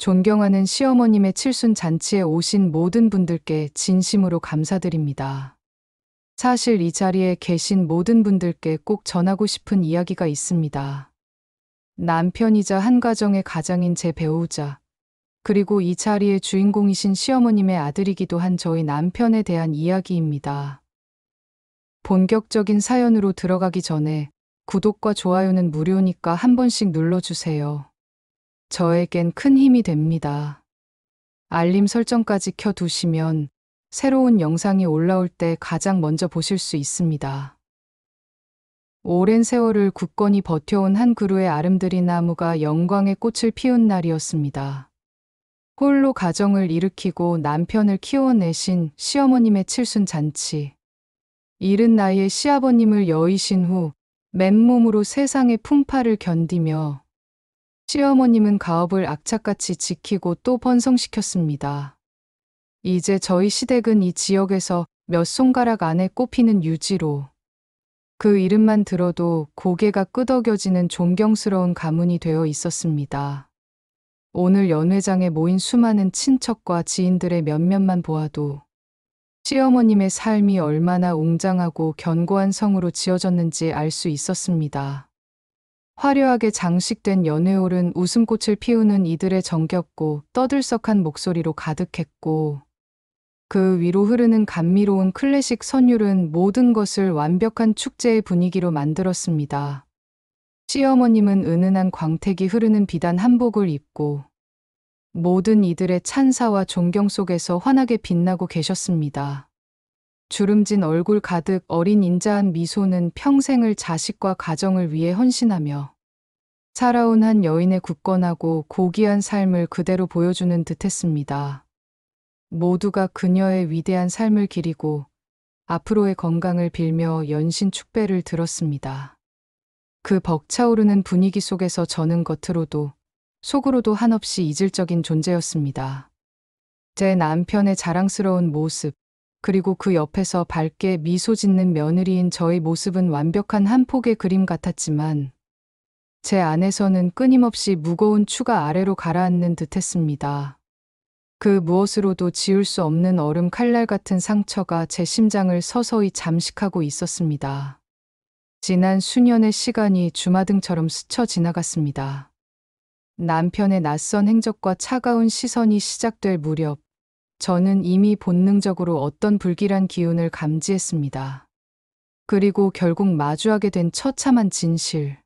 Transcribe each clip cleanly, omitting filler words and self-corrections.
존경하는 시어머님의 칠순 잔치에 오신 모든 분들께 진심으로 감사드립니다. 사실 이 자리에 계신 모든 분들께 꼭 전하고 싶은 이야기가 있습니다. 남편이자 한 가정의 가장인 제 배우자, 그리고 이 자리의 주인공이신 시어머님의 아들이기도 한 저희 남편에 대한 이야기입니다. 본격적인 사연으로 들어가기 전에 구독과 좋아요는 무료니까 한 번씩 눌러주세요. 저에겐 큰 힘이 됩니다. 알림 설정까지 켜두시면 새로운 영상이 올라올 때 가장 먼저 보실 수 있습니다. 오랜 세월을 굳건히 버텨온 한 그루의 아름드리 나무가 영광의 꽃을 피운 날이었습니다. 홀로 가정을 일으키고 남편을 키워내신 시어머님의 칠순 잔치. 이른 나이에 시아버님을 여의신 후 맨몸으로 세상의 풍파를 견디며 시어머님은 가업을 악착같이 지키고 또 번성시켰습니다. 이제 저희 시댁은 이 지역에서 몇 손가락 안에 꼽히는 유지로 그 이름만 들어도 고개가 끄덕여지는 존경스러운 가문이 되어 있었습니다. 오늘 연회장에 모인 수많은 친척과 지인들의 면면만 보아도 시어머님의 삶이 얼마나 웅장하고 견고한 성으로 지어졌는지 알 수 있었습니다. 화려하게 장식된 연회홀은 웃음꽃을 피우는 이들의 정겹고 떠들썩한 목소리로 가득했고, 그 위로 흐르는 감미로운 클래식 선율은 모든 것을 완벽한 축제의 분위기로 만들었습니다. 시어머님은 은은한 광택이 흐르는 비단 한복을 입고 모든 이들의 찬사와 존경 속에서 환하게 빛나고 계셨습니다. 주름진 얼굴 가득 어린 인자한 미소는 평생을 자식과 가정을 위해 헌신하며 살아온 한 여인의 굳건하고 고귀한 삶을 그대로 보여주는 듯했습니다. 모두가 그녀의 위대한 삶을 기리고 앞으로의 건강을 빌며 연신 축배를 들었습니다. 그 벅차오르는 분위기 속에서 저는 겉으로도 속으로도 한없이 이질적인 존재였습니다. 제 남편의 자랑스러운 모습, 그리고 그 옆에서 밝게 미소 짓는 며느리인 저의 모습은 완벽한 한 폭의 그림 같았지만 제 안에서는 끊임없이 무거운 추가 아래로 가라앉는 듯했습니다. 그 무엇으로도 지울 수 없는 얼음 칼날 같은 상처가 제 심장을 서서히 잠식하고 있었습니다. 지난 수년의 시간이 주마등처럼 스쳐 지나갔습니다. 남편의 낯선 행적과 차가운 시선이 시작될 무렵, 저는 이미 본능적으로 어떤 불길한 기운을 감지했습니다. 그리고 결국 마주하게 된 처참한 진실.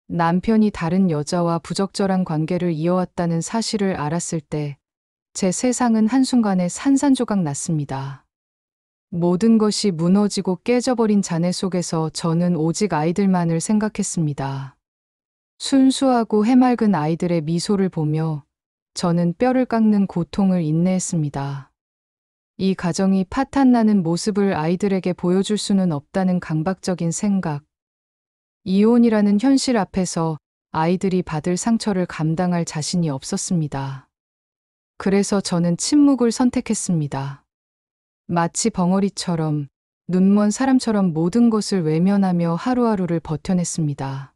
남편이 다른 여자와 부적절한 관계를 이어왔다는 사실을 알았을 때, 제 세상은 한순간에 산산조각 났습니다. 모든 것이 무너지고 깨져버린 잔해 속에서 저는 오직 아이들만을 생각했습니다. 순수하고 해맑은 아이들의 미소를 보며 저는 뼈를 깎는 고통을 인내했습니다. 이 가정이 파탄나는 모습을 아이들에게 보여줄 수는 없다는 강박적인 생각. 이혼이라는 현실 앞에서 아이들이 받을 상처를 감당할 자신이 없었습니다. 그래서 저는 침묵을 선택했습니다. 마치 벙어리처럼 눈먼 사람처럼 모든 것을 외면하며 하루하루를 버텨냈습니다.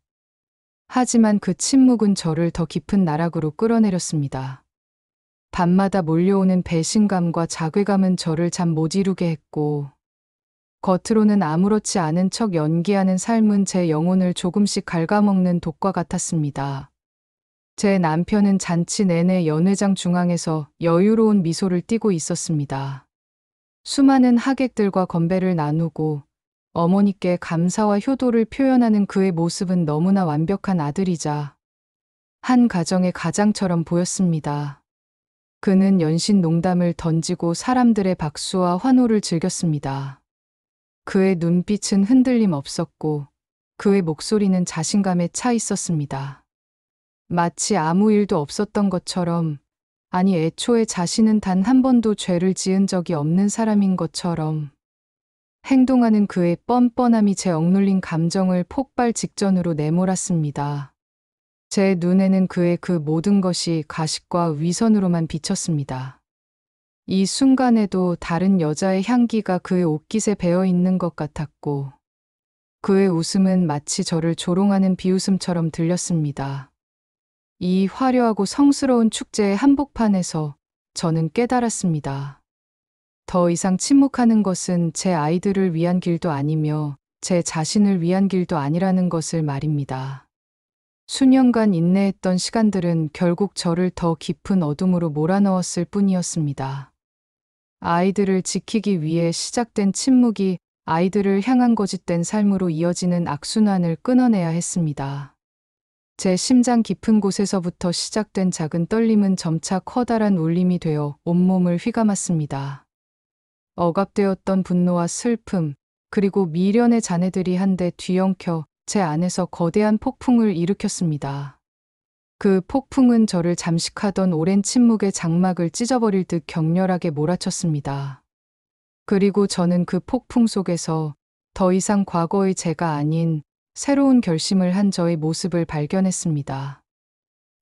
하지만 그 침묵은 저를 더 깊은 나락으로 끌어내렸습니다. 밤마다 몰려오는 배신감과 자괴감은 저를 잠 못 이루게 했고, 겉으로는 아무렇지 않은 척 연기하는 삶은 제 영혼을 조금씩 갉아먹는 독과 같았습니다. 제 남편은 잔치 내내 연회장 중앙에서 여유로운 미소를 띠고 있었습니다. 수많은 하객들과 건배를 나누고 어머니께 감사와 효도를 표현하는 그의 모습은 너무나 완벽한 아들이자 한 가정의 가장처럼 보였습니다. 그는 연신 농담을 던지고 사람들의 박수와 환호를 즐겼습니다. 그의 눈빛은 흔들림 없었고 그의 목소리는 자신감에 차 있었습니다. 마치 아무 일도 없었던 것처럼, 아니 애초에 자신은 단 한 번도 죄를 지은 적이 없는 사람인 것처럼 행동하는 그의 뻔뻔함이 제 억눌린 감정을 폭발 직전으로 내몰았습니다. 제 눈에는 그의 그 모든 것이 가식과 위선으로만 비쳤습니다. 이 순간에도 다른 여자의 향기가 그의 옷깃에 배어 있는 것 같았고, 그의 웃음은 마치 저를 조롱하는 비웃음처럼 들렸습니다. 이 화려하고 성스러운 축제의 한복판에서 저는 깨달았습니다. 더 이상 침묵하는 것은 제 아이들을 위한 길도 아니며 제 자신을 위한 길도 아니라는 것을 말입니다. 수년간 인내했던 시간들은 결국 저를 더 깊은 어둠으로 몰아넣었을 뿐이었습니다. 아이들을 지키기 위해 시작된 침묵이 아이들을 향한 거짓된 삶으로 이어지는 악순환을 끊어내야 했습니다. 제 심장 깊은 곳에서부터 시작된 작은 떨림은 점차 커다란 울림이 되어 온몸을 휘감았습니다. 억압되었던 분노와 슬픔, 그리고 미련의 잔해들이 한데 뒤엉켜 제 안에서 거대한 폭풍을 일으켰습니다. 그 폭풍은 저를 잠식하던 오랜 침묵의 장막을 찢어버릴 듯 격렬하게 몰아쳤습니다. 그리고 저는 그 폭풍 속에서 더 이상 과거의 제가 아닌 새로운 결심을 한 저의 모습을 발견했습니다.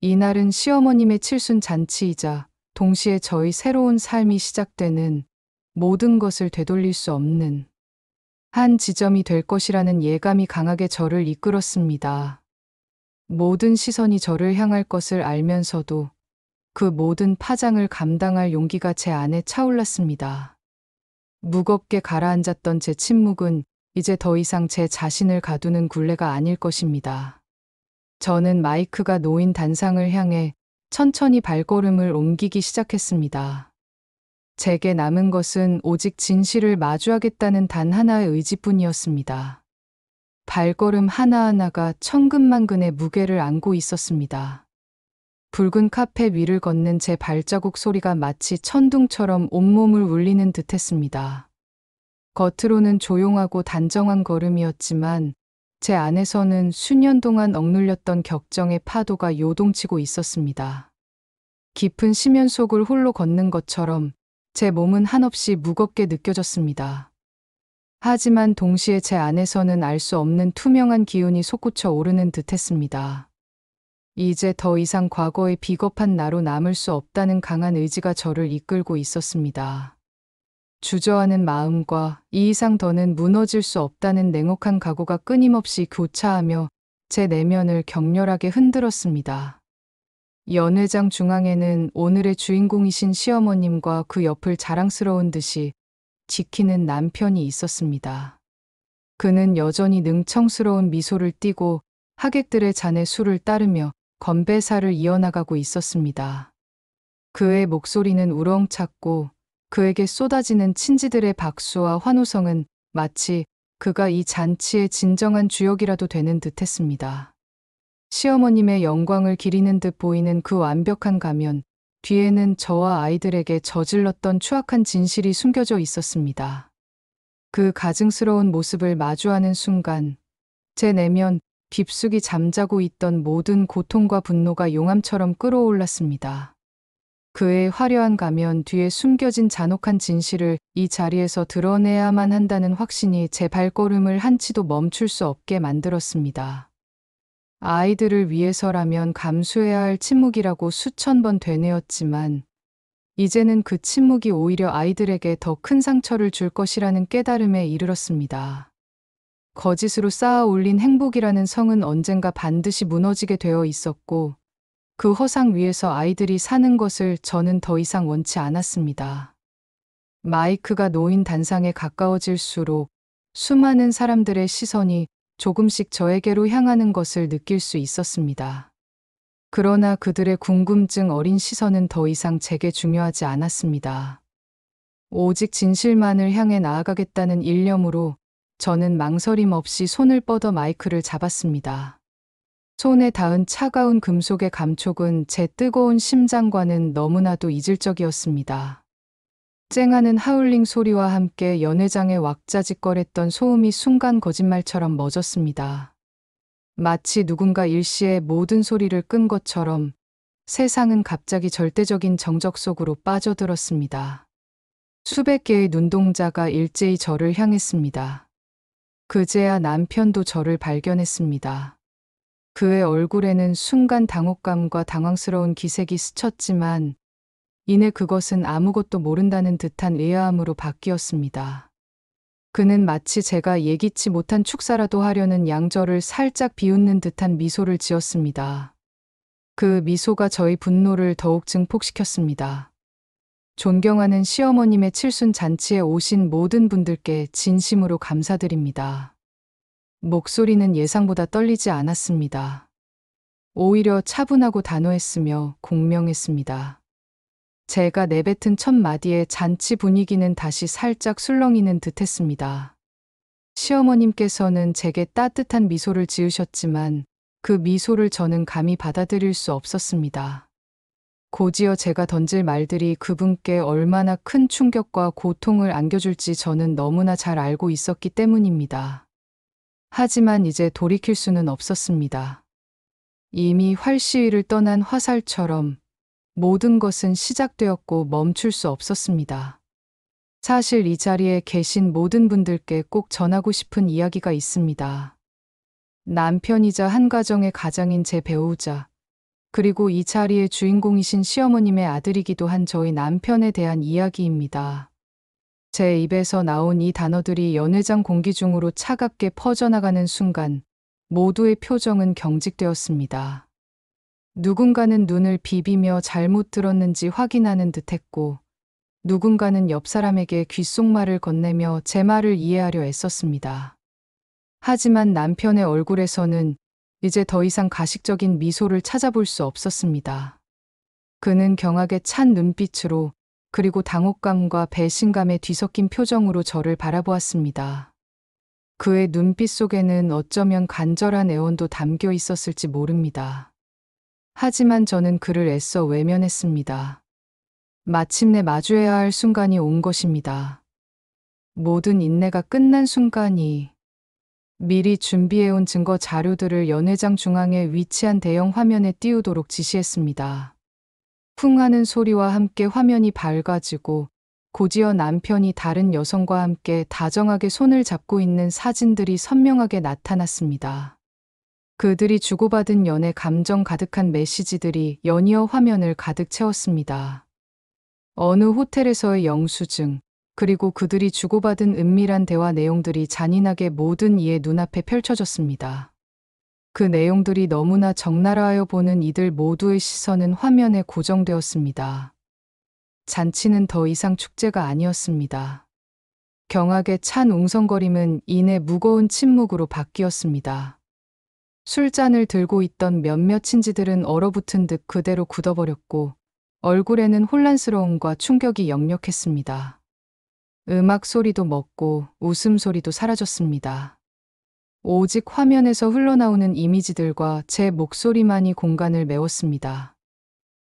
이날은 시어머님의 칠순 잔치이자 동시에 저의 새로운 삶이 시작되는, 모든 것을 되돌릴 수 없는 한 지점이 될 것이라는 예감이 강하게 저를 이끌었습니다. 모든 시선이 저를 향할 것을 알면서도 그 모든 파장을 감당할 용기가 제 안에 차올랐습니다. 무겁게 가라앉았던 제 침묵은 이제 더 이상 제 자신을 가두는 굴레가 아닐 것입니다. 저는 마이크가 놓인 단상을 향해 천천히 발걸음을 옮기기 시작했습니다. 제게 남은 것은 오직 진실을 마주하겠다는 단 하나의 의지뿐이었습니다. 발걸음 하나하나가 천근만근의 무게를 안고 있었습니다. 붉은 카페 위를 걷는 제 발자국 소리가 마치 천둥처럼 온몸을 울리는 듯했습니다. 겉으로는 조용하고 단정한 걸음이었지만 제 안에서는 수년 동안 억눌렸던 격정의 파도가 요동치고 있었습니다. 깊은 심연 속을 홀로 걷는 것처럼 제 몸은 한없이 무겁게 느껴졌습니다. 하지만 동시에 제 안에서는 알 수 없는 투명한 기운이 솟구쳐 오르는 듯했습니다. 이제 더 이상 과거의 비겁한 나로 남을 수 없다는 강한 의지가 저를 이끌고 있었습니다. 주저하는 마음과 이 이상 더는 무너질 수 없다는 냉혹한 각오가 끊임없이 교차하며 제 내면을 격렬하게 흔들었습니다. 연회장 중앙에는 오늘의 주인공이신 시어머님과 그 옆을 자랑스러운 듯이 지키는 남편이 있었습니다. 그는 여전히 능청스러운 미소를 띠고 하객들의 잔에 술을 따르며 건배사를 이어나가고 있었습니다. 그의 목소리는 우렁찼고 그에게 쏟아지는 친지들의 박수와 환호성은 마치 그가 이 잔치의 진정한 주역이라도 되는 듯했습니다. 시어머님의 영광을 기리는 듯 보이는 그 완벽한 가면 뒤에는 저와 아이들에게 저질렀던 추악한 진실이 숨겨져 있었습니다. 그 가증스러운 모습을 마주하는 순간 제 내면 깊숙이 잠자고 있던 모든 고통과 분노가 용암처럼 끌어올랐습니다. 그의 화려한 가면 뒤에 숨겨진 잔혹한 진실을 이 자리에서 드러내야만 한다는 확신이 제 발걸음을 한치도 멈출 수 없게 만들었습니다. 아이들을 위해서라면 감수해야 할 침묵이라고 수천 번 되뇌었지만 이제는 그 침묵이 오히려 아이들에게 더 큰 상처를 줄 것이라는 깨달음에 이르렀습니다. 거짓으로 쌓아 올린 행복이라는 성은 언젠가 반드시 무너지게 되어 있었고 그 허상 위에서 아이들이 사는 것을 저는 더 이상 원치 않았습니다. 마이크가 놓인 단상에 가까워질수록 수많은 사람들의 시선이 조금씩 저에게로 향하는 것을 느낄 수 있었습니다. 그러나 그들의 궁금증 어린 시선은 더 이상 제게 중요하지 않았습니다. 오직 진실만을 향해 나아가겠다는 일념으로 저는 망설임 없이 손을 뻗어 마이크를 잡았습니다. 손에 닿은 차가운 금속의 감촉은 제 뜨거운 심장과는 너무나도 이질적이었습니다. 쨍하는 하울링 소리와 함께 연회장에 왁자지껄했던 소음이 순간 거짓말처럼 멎었습니다. 마치 누군가 일시에 모든 소리를 끈 것처럼 세상은 갑자기 절대적인 정적 속으로 빠져들었습니다. 수백 개의 눈동자가 일제히 저를 향했습니다. 그제야 남편도 저를 발견했습니다. 그의 얼굴에는 순간 당혹감과 당황스러운 기색이 스쳤지만 이내 그것은 아무것도 모른다는 듯한 의아함으로 바뀌었습니다. 그는 마치 제가 예기치 못한 축사라도 하려는 양저를 살짝 비웃는 듯한 미소를 지었습니다. 그 미소가 저희 분노를 더욱 증폭시켰습니다. 존경하는 시어머님의 칠순 잔치에 오신 모든 분들께 진심으로 감사드립니다. 목소리는 예상보다 떨리지 않았습니다. 오히려 차분하고 단호했으며 공명했습니다. 제가 내뱉은 첫 마디에 잔치 분위기는 다시 살짝 술렁이는 듯했습니다. 시어머님께서는 제게 따뜻한 미소를 지으셨지만 그 미소를 저는 감히 받아들일 수 없었습니다. 곧이어 제가 던질 말들이 그분께 얼마나 큰 충격과 고통을 안겨줄지 저는 너무나 잘 알고 있었기 때문입니다. 하지만 이제 돌이킬 수는 없었습니다. 이미 활시위를 떠난 화살처럼 모든 것은 시작되었고 멈출 수 없었습니다. 사실 이 자리에 계신 모든 분들께 꼭 전하고 싶은 이야기가 있습니다. 남편이자 한 가정의 가장인 제 배우자, 그리고 이 자리의 주인공이신 시어머님의 아들이기도 한 저희 남편에 대한 이야기입니다. 제 입에서 나온 이 단어들이 연회장 공기 중으로 차갑게 퍼져나가는 순간 모두의 표정은 경직되었습니다. 누군가는 눈을 비비며 잘못 들었는지 확인하는 듯했고, 누군가는 옆 사람에게 귓속말을 건네며 제 말을 이해하려 애썼습니다. 하지만 남편의 얼굴에서는 이제 더 이상 가식적인 미소를 찾아볼 수 없었습니다. 그는 경악에 찬 눈빛으로, 그리고 당혹감과 배신감에 뒤섞인 표정으로 저를 바라보았습니다. 그의 눈빛 속에는 어쩌면 간절한 애원도 담겨 있었을지 모릅니다. 하지만 저는 그를 애써 외면했습니다. 마침내 마주해야 할 순간이 온 것입니다. 모든 인내가 끝난 순간이, 미리 준비해온 증거 자료들을 연회장 중앙에 위치한 대형 화면에 띄우도록 지시했습니다. 쿵 하는 소리와 함께 화면이 밝아지고, 곧이어 남편이 다른 여성과 함께 다정하게 손을 잡고 있는 사진들이 선명하게 나타났습니다. 그들이 주고받은 연애 감정 가득한 메시지들이 연이어 화면을 가득 채웠습니다. 어느 호텔에서의 영수증, 그리고 그들이 주고받은 은밀한 대화 내용들이 잔인하게 모든 이의 눈앞에 펼쳐졌습니다. 그 내용들이 너무나 적나라하여 보는 이들 모두의 시선은 화면에 고정되었습니다. 잔치는 더 이상 축제가 아니었습니다. 경악에 찬 웅성거림은 이내 무거운 침묵으로 바뀌었습니다. 술잔을 들고 있던 몇몇 친지들은 얼어붙은 듯 그대로 굳어버렸고, 얼굴에는 혼란스러움과 충격이 역력했습니다. 음악 소리도 멎고 웃음소리도 사라졌습니다. 오직 화면에서 흘러나오는 이미지들과 제 목소리만이 공간을 메웠습니다.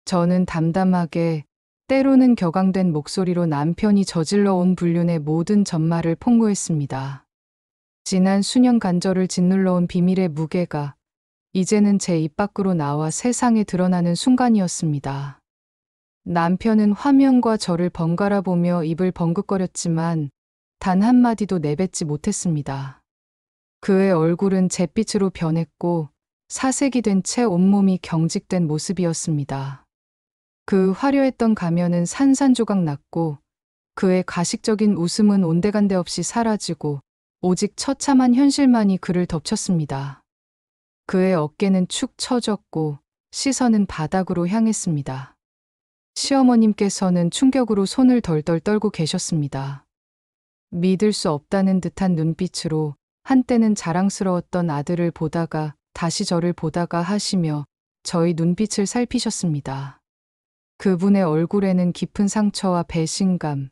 저는 담담하게, 때로는 격앙된 목소리로 남편이 저질러 온 불륜의 모든 전말을 폭로했습니다. 지난 수년 간절을 짓눌러온 비밀의 무게가 이제는 제 입 밖으로 나와 세상에 드러나는 순간이었습니다. 남편은 화면과 저를 번갈아 보며 입을 벙긋거렸지만 단 한마디도 내뱉지 못했습니다. 그의 얼굴은 잿빛으로 변했고 사색이 된 채 온몸이 경직된 모습이었습니다. 그 화려했던 가면은 산산조각 났고, 그의 가식적인 웃음은 온데간데 없이 사라지고 오직 처참한 현실만이 그를 덮쳤습니다. 그의 어깨는 축 처졌고 시선은 바닥으로 향했습니다. 시어머님께서는 충격으로 손을 덜덜 떨고 계셨습니다. 믿을 수 없다는 듯한 눈빛으로 한때는 자랑스러웠던 아들을 보다가 다시 저를 보다가 하시며 저희 눈빛을 살피셨습니다. 그분의 얼굴에는 깊은 상처와 배신감,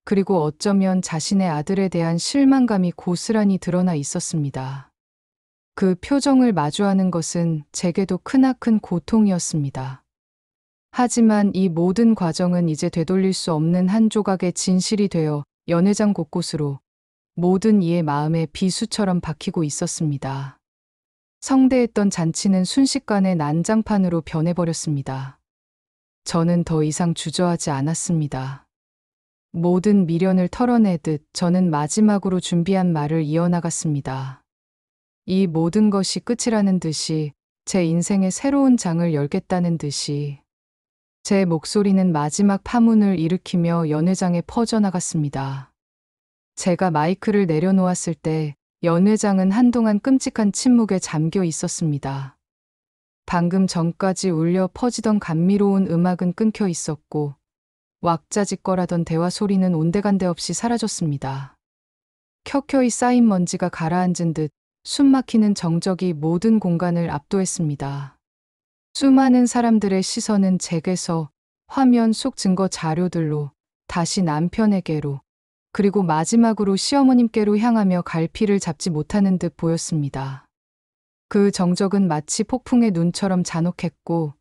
그리고 어쩌면 자신의 아들에 대한 실망감이 고스란히 드러나 있었습니다. 그 표정을 마주하는 것은 제게도 크나큰 고통이었습니다. 하지만 이 모든 과정은 이제 되돌릴 수 없는 한 조각의 진실이 되어 연회장 곳곳으로 모든 이의 마음에 비수처럼 박히고 있었습니다. 성대했던 잔치는 순식간에 난장판으로 변해버렸습니다. 저는 더 이상 주저하지 않았습니다. 모든 미련을 털어내듯 저는 마지막으로 준비한 말을 이어나갔습니다. 이 모든 것이 끝이라는 듯이, 제 인생의 새로운 장을 열겠다는 듯이. 제 목소리는 마지막 파문을 일으키며 연회장에 퍼져나갔습니다. 제가 마이크를 내려놓았을 때 연회장은 한동안 끔찍한 침묵에 잠겨 있었습니다. 방금 전까지 울려 퍼지던 감미로운 음악은 끊겨 있었고 왁자지껄하던 대화 소리는 온데간데 없이 사라졌습니다. 켜켜이 쌓인 먼지가 가라앉은 듯 숨막히는 정적이 모든 공간을 압도했습니다. 수많은 사람들의 시선은 제게서 화면 속 증거 자료들로 다시 남편에게로 그리고 마지막으로 시어머님께로 향하며 갈피를 잡지 못하는 듯 보였습니다. 그 정적은 마치 폭풍의 눈처럼 잔혹했고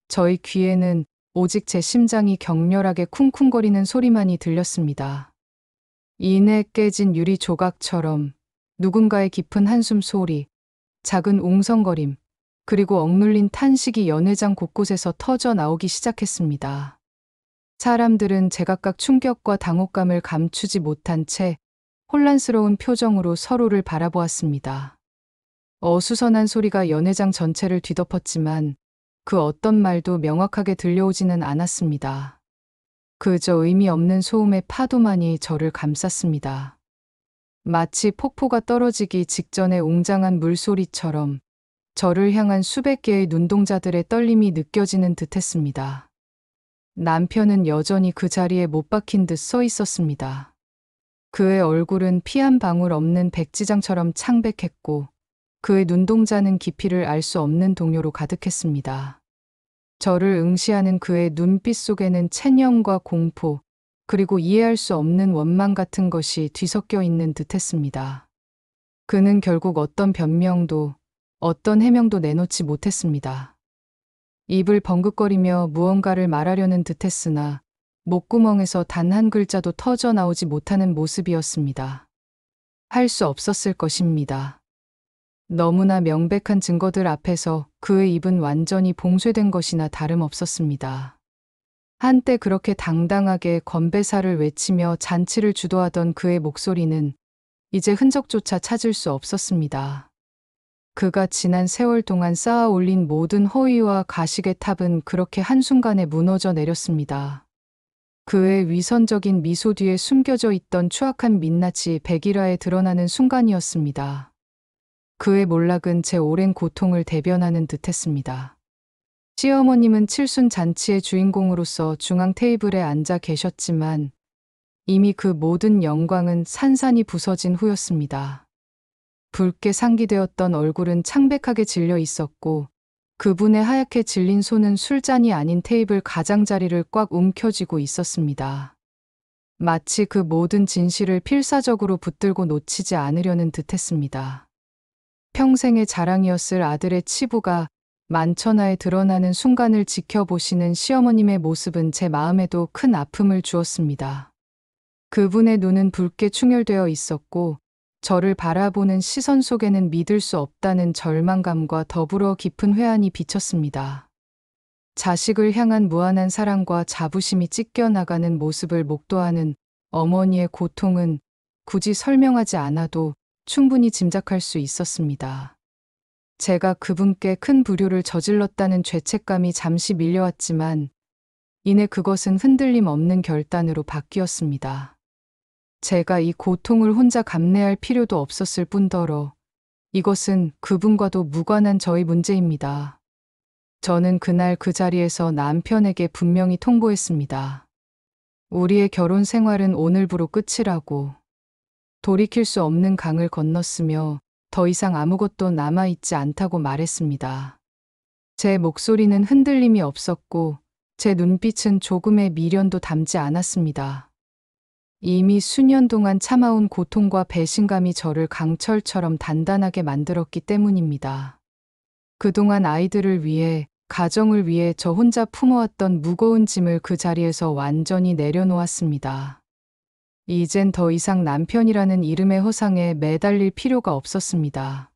저희 귀에는 오직 제 심장이 격렬하게 쿵쿵거리는 소리만이 들렸습니다. 이내 깨진 유리 조각처럼 누군가의 깊은 한숨 소리, 작은 웅성거림, 그리고 억눌린 탄식이 연회장 곳곳에서 터져 나오기 시작했습니다. 사람들은 제각각 충격과 당혹감을 감추지 못한 채 혼란스러운 표정으로 서로를 바라보았습니다. 어수선한 소리가 연회장 전체를 뒤덮었지만 그 어떤 말도 명확하게 들려오지는 않았습니다. 그저 의미 없는 소음의 파도만이 저를 감쌌습니다. 마치 폭포가 떨어지기 직전의 웅장한 물소리처럼 저를 향한 수백 개의 눈동자들의 떨림이 느껴지는 듯했습니다. 남편은 여전히 그 자리에 못 박힌 듯 서 있었습니다. 그의 얼굴은 피 한 방울 없는 백지장처럼 창백했고 그의 눈동자는 깊이를 알 수 없는 동요로 가득했습니다. 저를 응시하는 그의 눈빛 속에는 체념과 공포, 그리고 이해할 수 없는 원망 같은 것이 뒤섞여 있는 듯했습니다. 그는 결국 어떤 변명도, 어떤 해명도 내놓지 못했습니다. 입을 벙긋거리며 무언가를 말하려는 듯했으나 목구멍에서 단 한 글자도 터져 나오지 못하는 모습이었습니다. 할 수 없었을 것입니다. 너무나 명백한 증거들 앞에서 그의 입은 완전히 봉쇄된 것이나 다름없었습니다. 한때 그렇게 당당하게 건배사를 외치며 잔치를 주도하던 그의 목소리는 이제 흔적조차 찾을 수 없었습니다. 그가 지난 세월 동안 쌓아 올린 모든 허위와 가식의 탑은 그렇게 한순간에 무너져 내렸습니다. 그의 위선적인 미소 뒤에 숨겨져 있던 추악한 민낯이 백일화에 드러나는 순간이었습니다. 그의 몰락은 제 오랜 고통을 대변하는 듯했습니다. 시어머님은 칠순 잔치의 주인공으로서 중앙 테이블에 앉아 계셨지만 이미 그 모든 영광은 산산이 부서진 후였습니다. 붉게 상기되었던 얼굴은 창백하게 질려 있었고 그분의 하얗게 질린 손은 술잔이 아닌 테이블 가장자리를 꽉 움켜쥐고 있었습니다. 마치 그 모든 진실을 필사적으로 붙들고 놓치지 않으려는 듯했습니다. 평생의 자랑이었을 아들의 치부가 만천하에 드러나는 순간을 지켜보시는 시어머님의 모습은 제 마음에도 큰 아픔을 주었습니다. 그분의 눈은 붉게 충혈되어 있었고 저를 바라보는 시선 속에는 믿을 수 없다는 절망감과 더불어 깊은 회한이 비쳤습니다. 자식을 향한 무한한 사랑과 자부심이 찢겨나가는 모습을 목도하는 어머니의 고통은 굳이 설명하지 않아도 충분히 짐작할 수 있었습니다. 제가 그분께 큰 불효를 저질렀다는 죄책감이 잠시 밀려왔지만 이내 그것은 흔들림 없는 결단으로 바뀌었습니다. 제가 이 고통을 혼자 감내할 필요도 없었을 뿐더러 이것은 그분과도 무관한 저의 문제입니다. 저는 그날 그 자리에서 남편에게 분명히 통보했습니다. 우리의 결혼 생활은 오늘부로 끝이라고. 돌이킬 수 없는 강을 건넜으며 더 이상 아무것도 남아있지 않다고 말했습니다. 제 목소리는 흔들림이 없었고 제 눈빛은 조금의 미련도 담지 않았습니다. 이미 수년 동안 참아온 고통과 배신감이 저를 강철처럼 단단하게 만들었기 때문입니다. 그동안 아이들을 위해, 가정을 위해 저 혼자 품어왔던 무거운 짐을 그 자리에서 완전히 내려놓았습니다. 이젠 더 이상 남편이라는 이름의 허상에 매달릴 필요가 없었습니다.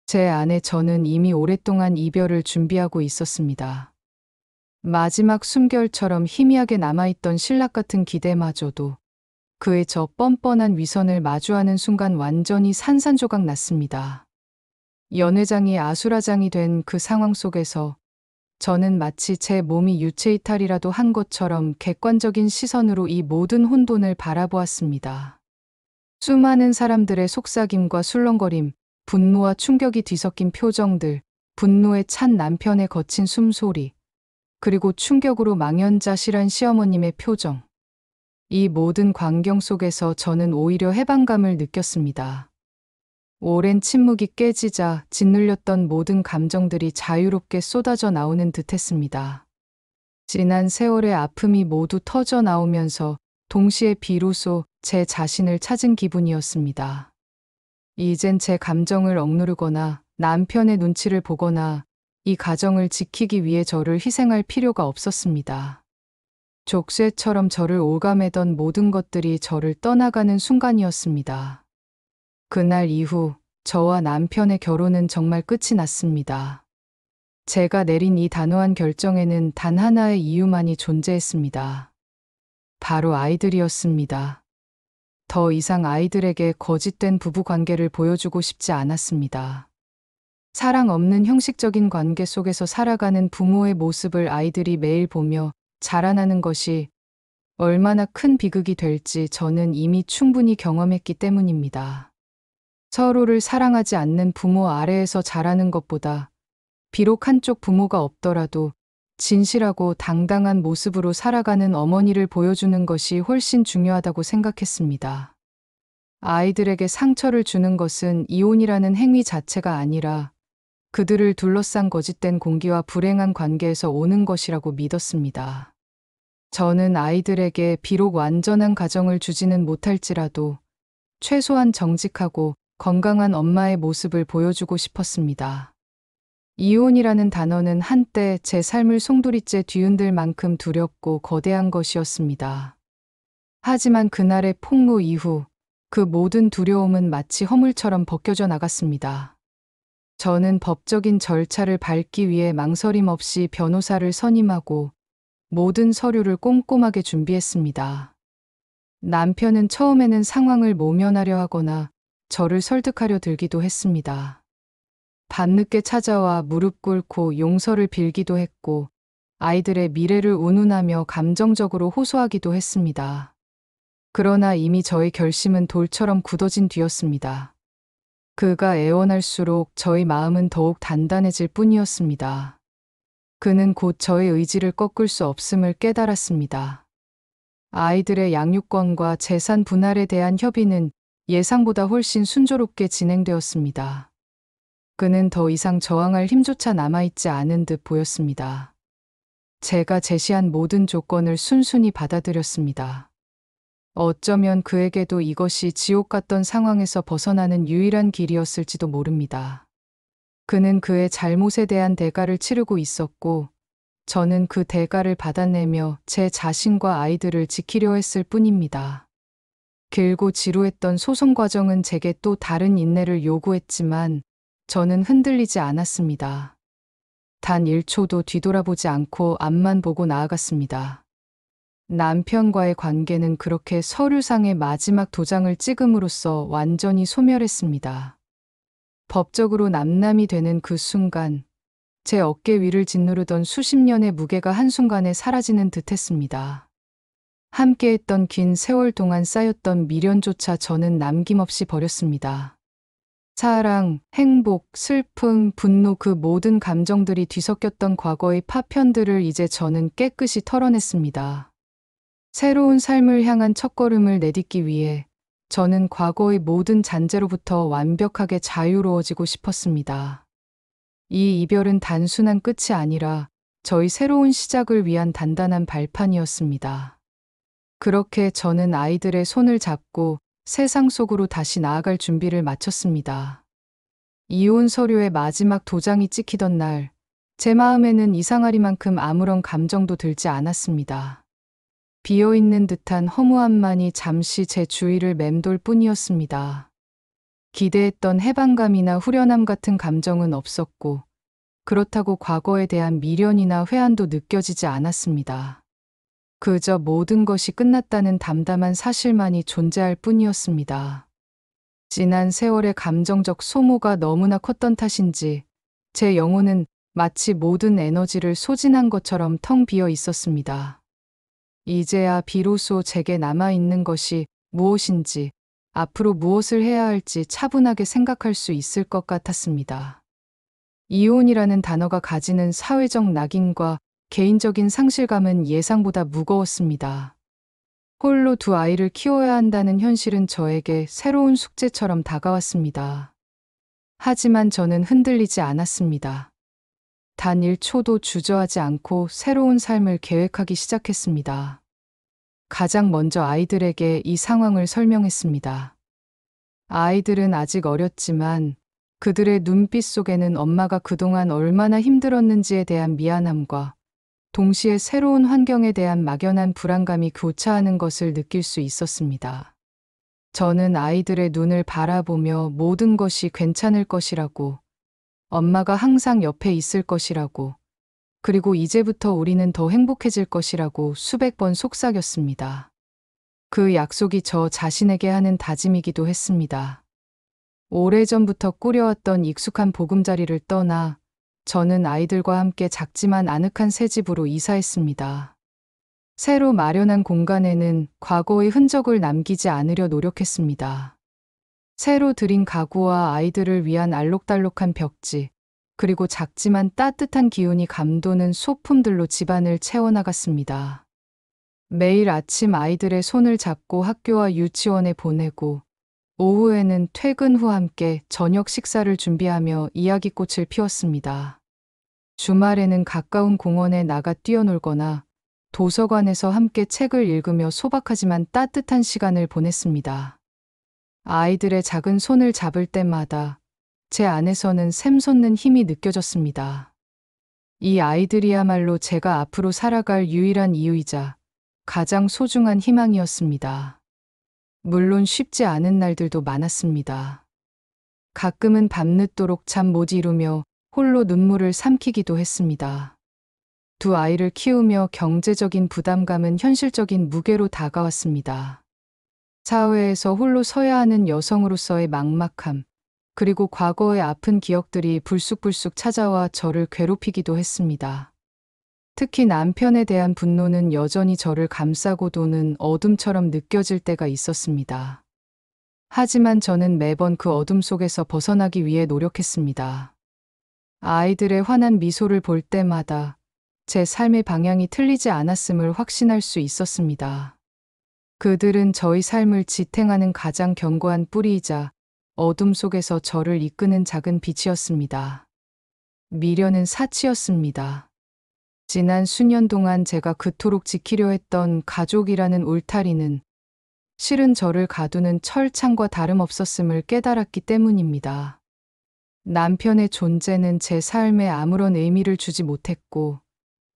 제 안에 저는 이미 오랫동안 이별을 준비하고 있었습니다. 마지막 숨결처럼 희미하게 남아있던 신락 같은 기대마저도 그의 저 뻔뻔한 위선을 마주하는 순간 완전히 산산조각 났습니다. 연회장이 아수라장이 된 그 상황 속에서 저는 마치 제 몸이 유체이탈이라도 한 것처럼 객관적인 시선으로 이 모든 혼돈을 바라보았습니다. 수많은 사람들의 속삭임과 술렁거림, 분노와 충격이 뒤섞인 표정들, 분노에 찬 남편의 거친 숨소리, 그리고 충격으로 망연자실한 시어머님의 표정. 이 모든 광경 속에서 저는 오히려 해방감을 느꼈습니다. 오랜 침묵이 깨지자 짓눌렸던 모든 감정들이 자유롭게 쏟아져 나오는 듯했습니다. 지난 세월의 아픔이 모두 터져 나오면서 동시에 비로소 제 자신을 찾은 기분이었습니다. 이젠 제 감정을 억누르거나 남편의 눈치를 보거나 이 가정을 지키기 위해 저를 희생할 필요가 없었습니다. 족쇄처럼 저를 오가매던 모든 것들이 저를 떠나가는 순간이었습니다. 그날 이후 저와 남편의 결혼은 정말 끝이 났습니다. 제가 내린 이 단호한 결정에는 단 하나의 이유만이 존재했습니다. 바로 아이들이었습니다. 더 이상 아이들에게 거짓된 부부 관계를 보여주고 싶지 않았습니다. 사랑 없는 형식적인 관계 속에서 살아가는 부모의 모습을 아이들이 매일 보며 자라나는 것이 얼마나 큰 비극이 될지 저는 이미 충분히 경험했기 때문입니다. 서로를 사랑하지 않는 부모 아래에서 자라는 것보다 비록 한쪽 부모가 없더라도 진실하고 당당한 모습으로 살아가는 어머니를 보여주는 것이 훨씬 중요하다고 생각했습니다. 아이들에게 상처를 주는 것은 이혼이라는 행위 자체가 아니라 그들을 둘러싼 거짓된 공기와 불행한 관계에서 오는 것이라고 믿었습니다. 저는 아이들에게 비록 완전한 가정을 주지는 못할지라도 최소한 정직하고 건강한 엄마의 모습을 보여주고 싶었습니다. 이혼이라는 단어는 한때 제 삶을 송두리째 뒤흔들 만큼 두렵고 거대한 것이었습니다. 하지만 그날의 폭로 이후 그 모든 두려움은 마치 허물처럼 벗겨져 나갔습니다. 저는 법적인 절차를 밟기 위해 망설임 없이 변호사를 선임하고 모든 서류를 꼼꼼하게 준비했습니다. 남편은 처음에는 상황을 모면하려 하거나 저를 설득하려 들기도 했습니다. 밤늦게 찾아와 무릎 꿇고 용서를 빌기도 했고 아이들의 미래를 운운하며 감정적으로 호소하기도 했습니다. 그러나 이미 저의 결심은 돌처럼 굳어진 뒤였습니다. 그가 애원할수록 저의 마음은 더욱 단단해질 뿐이었습니다. 그는 곧 저의 의지를 꺾을 수 없음을 깨달았습니다. 아이들의 양육권과 재산 분할에 대한 협의는 예상보다 훨씬 순조롭게 진행되었습니다. 그는 더 이상 저항할 힘조차 남아있지 않은 듯 보였습니다. 제가 제시한 모든 조건을 순순히 받아들였습니다. 어쩌면 그에게도 이것이 지옥 같던 상황에서 벗어나는 유일한 길이었을지도 모릅니다. 그는 그의 잘못에 대한 대가를 치르고 있었고, 저는 그 대가를 받아내며 제 자신과 아이들을 지키려 했을 뿐입니다. 길고 지루했던 소송 과정은 제게 또 다른 인내를 요구했지만, 저는 흔들리지 않았습니다. 단 1초도 뒤돌아보지 않고 앞만 보고 나아갔습니다. 남편과의 관계는 그렇게 서류상의 마지막 도장을 찍음으로써 완전히 소멸했습니다. 법적으로 남남이 되는 그 순간, 제 어깨 위를 짓누르던 수십 년의 무게가 한순간에 사라지는 듯했습니다. 함께했던 긴 세월 동안 쌓였던 미련조차 저는 남김없이 버렸습니다. 사랑, 행복, 슬픔, 분노 그 모든 감정들이 뒤섞였던 과거의 파편들을 이제 저는 깨끗이 털어냈습니다. 새로운 삶을 향한 첫걸음을 내딛기 위해 저는 과거의 모든 잔재로부터 완벽하게 자유로워지고 싶었습니다. 이 이별은 단순한 끝이 아니라 저희 새로운 시작을 위한 단단한 발판이었습니다. 그렇게 저는 아이들의 손을 잡고 세상 속으로 다시 나아갈 준비를 마쳤습니다. 이혼 서류의 마지막 도장이 찍히던 날, 제 마음에는 이상하리만큼 아무런 감정도 들지 않았습니다. 비어있는 듯한 허무함만이 잠시 제 주위를 맴돌 뿐이었습니다. 기대했던 해방감이나 후련함 같은 감정은 없었고, 그렇다고 과거에 대한 미련이나 회한도 느껴지지 않았습니다. 그저 모든 것이 끝났다는 담담한 사실만이 존재할 뿐이었습니다. 지난 세월의 감정적 소모가 너무나 컸던 탓인지 제 영혼은 마치 모든 에너지를 소진한 것처럼 텅 비어 있었습니다. 이제야 비로소 제게 남아있는 것이 무엇인지, 앞으로 무엇을 해야 할지 차분하게 생각할 수 있을 것 같았습니다. 이혼이라는 단어가 가지는 사회적 낙인과 개인적인 상실감은 예상보다 무거웠습니다. 홀로 두 아이를 키워야 한다는 현실은 저에게 새로운 숙제처럼 다가왔습니다. 하지만 저는 흔들리지 않았습니다. 단 1초도 주저하지 않고 새로운 삶을 계획하기 시작했습니다. 가장 먼저 아이들에게 이 상황을 설명했습니다. 아이들은 아직 어렸지만 그들의 눈빛 속에는 엄마가 그동안 얼마나 힘들었는지에 대한 미안함과 동시에 새로운 환경에 대한 막연한 불안감이 교차하는 것을 느낄 수 있었습니다. 저는 아이들의 눈을 바라보며 모든 것이 괜찮을 것이라고, 엄마가 항상 옆에 있을 것이라고, 그리고 이제부터 우리는 더 행복해질 것이라고 수백 번 속삭였습니다. 그 약속이 저 자신에게 하는 다짐이기도 했습니다. 오래전부터 꾸려왔던 익숙한 보금자리를 떠나 저는 아이들과 함께 작지만 아늑한 새 집으로 이사했습니다. 새로 마련한 공간에는 과거의 흔적을 남기지 않으려 노력했습니다. 새로 들인 가구와 아이들을 위한 알록달록한 벽지, 그리고 작지만 따뜻한 기운이 감도는 소품들로 집안을 채워나갔습니다. 매일 아침 아이들의 손을 잡고 학교와 유치원에 보내고, 오후에는 퇴근 후 함께 저녁 식사를 준비하며 이야기꽃을 피웠습니다. 주말에는 가까운 공원에 나가 뛰어놀거나 도서관에서 함께 책을 읽으며 소박하지만 따뜻한 시간을 보냈습니다. 아이들의 작은 손을 잡을 때마다 제 안에서는 샘솟는 힘이 느껴졌습니다. 이 아이들이야말로 제가 앞으로 살아갈 유일한 이유이자 가장 소중한 희망이었습니다. 물론 쉽지 않은 날들도 많았습니다. 가끔은 밤늦도록 잠 못 이루며 홀로 눈물을 삼키기도 했습니다. 두 아이를 키우며 경제적인 부담감은 현실적인 무게로 다가왔습니다. 사회에서 홀로 서야 하는 여성으로서의 막막함, 그리고 과거의 아픈 기억들이 불쑥불쑥 찾아와 저를 괴롭히기도 했습니다. 특히 남편에 대한 분노는 여전히 저를 감싸고 도는 어둠처럼 느껴질 때가 있었습니다. 하지만 저는 매번 그 어둠 속에서 벗어나기 위해 노력했습니다. 아이들의 환한 미소를 볼 때마다 제 삶의 방향이 틀리지 않았음을 확신할 수 있었습니다. 그들은 저의 삶을 지탱하는 가장 견고한 뿌리이자 어둠 속에서 저를 이끄는 작은 빛이었습니다. 미련은 사치였습니다. 지난 수년 동안 제가 그토록 지키려 했던 가족이라는 울타리는 실은 저를 가두는 철창과 다름없었음을 깨달았기 때문입니다. 남편의 존재는 제 삶에 아무런 의미를 주지 못했고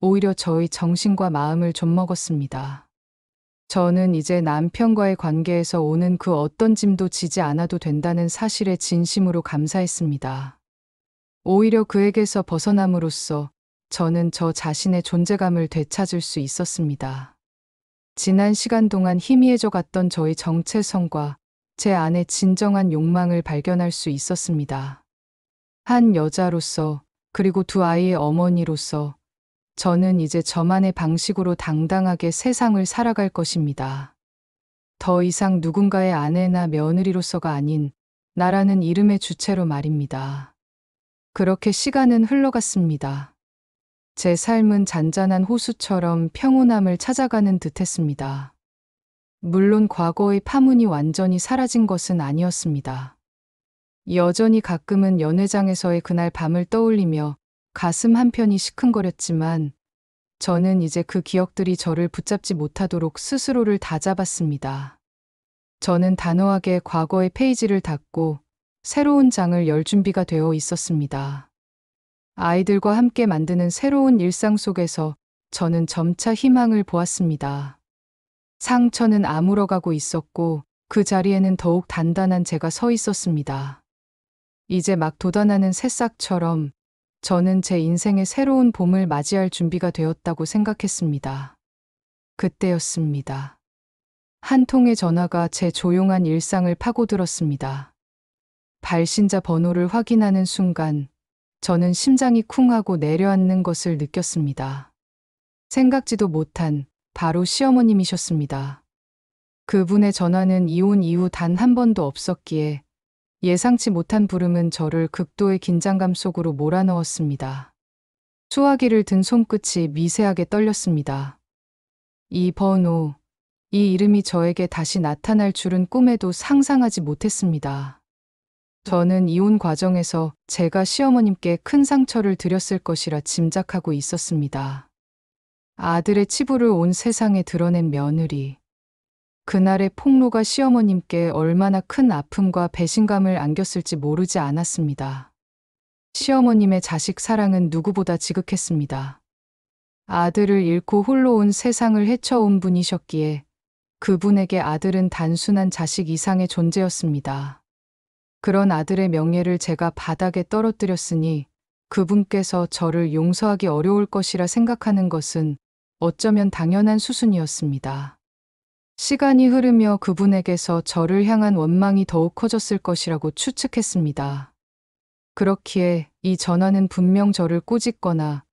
오히려 저의 정신과 마음을 좀먹었습니다. 저는 이제 남편과의 관계에서 오는 그 어떤 짐도 지지 않아도 된다는 사실에 진심으로 감사했습니다. 오히려 그에게서 벗어남으로써 저는 저 자신의 존재감을 되찾을 수 있었습니다. 지난 시간 동안 희미해져 갔던 저의 정체성과 제 안의 진정한 욕망을 발견할 수 있었습니다. 한 여자로서, 그리고 두 아이의 어머니로서 저는 이제 저만의 방식으로 당당하게 세상을 살아갈 것입니다. 더 이상 누군가의 아내나 며느리로서가 아닌 나라는 이름의 주체로 말입니다. 그렇게 시간은 흘러갔습니다. 제 삶은 잔잔한 호수처럼 평온함을 찾아가는 듯했습니다. 물론 과거의 파문이 완전히 사라진 것은 아니었습니다. 여전히 가끔은 연회장에서의 그날 밤을 떠올리며 가슴 한편이 시큰거렸지만 저는 이제 그 기억들이 저를 붙잡지 못하도록 스스로를 다잡았습니다. 저는 단호하게 과거의 페이지를 닫고 새로운 장을 열 준비가 되어 있었습니다. 아이들과 함께 만드는 새로운 일상 속에서 저는 점차 희망을 보았습니다. 상처는 아물어가고 있었고 그 자리에는 더욱 단단한 제가 서 있었습니다. 이제 막 돋아나는 새싹처럼 저는 제 인생의 새로운 봄을 맞이할 준비가 되었다고 생각했습니다. 그때였습니다. 한 통의 전화가 제 조용한 일상을 파고들었습니다. 발신자 번호를 확인하는 순간 저는 심장이 쿵하고 내려앉는 것을 느꼈습니다. 생각지도 못한 바로 시어머님이셨습니다. 그분의 전화는 이혼 이후 단 한 번도 없었기에 예상치 못한 부름은 저를 극도의 긴장감 속으로 몰아넣었습니다. 수화기를 든 손끝이 미세하게 떨렸습니다. 이 번호, 이 이름이 저에게 다시 나타날 줄은 꿈에도 상상하지 못했습니다. 저는 이혼 과정에서 제가 시어머님께 큰 상처를 드렸을 것이라 짐작하고 있었습니다. 아들의 치부를 온 세상에 드러낸 며느리. 그날의 폭로가 시어머님께 얼마나 큰 아픔과 배신감을 안겼을지 모르지 않았습니다. 시어머님의 자식 사랑은 누구보다 지극했습니다. 아들을 잃고 홀로 온 세상을 헤쳐온 분이셨기에 그분에게 아들은 단순한 자식 이상의 존재였습니다. 그런 아들의 명예를 제가 바닥에 떨어뜨렸으니 그분께서 저를 용서하기 어려울 것이라 생각하는 것은 어쩌면 당연한 수순이었습니다. 시간이 흐르며 그분에게서 저를 향한 원망이 더욱 커졌을 것이라고 추측했습니다. 그렇기에 이 전화는 분명 저를 꼬집거나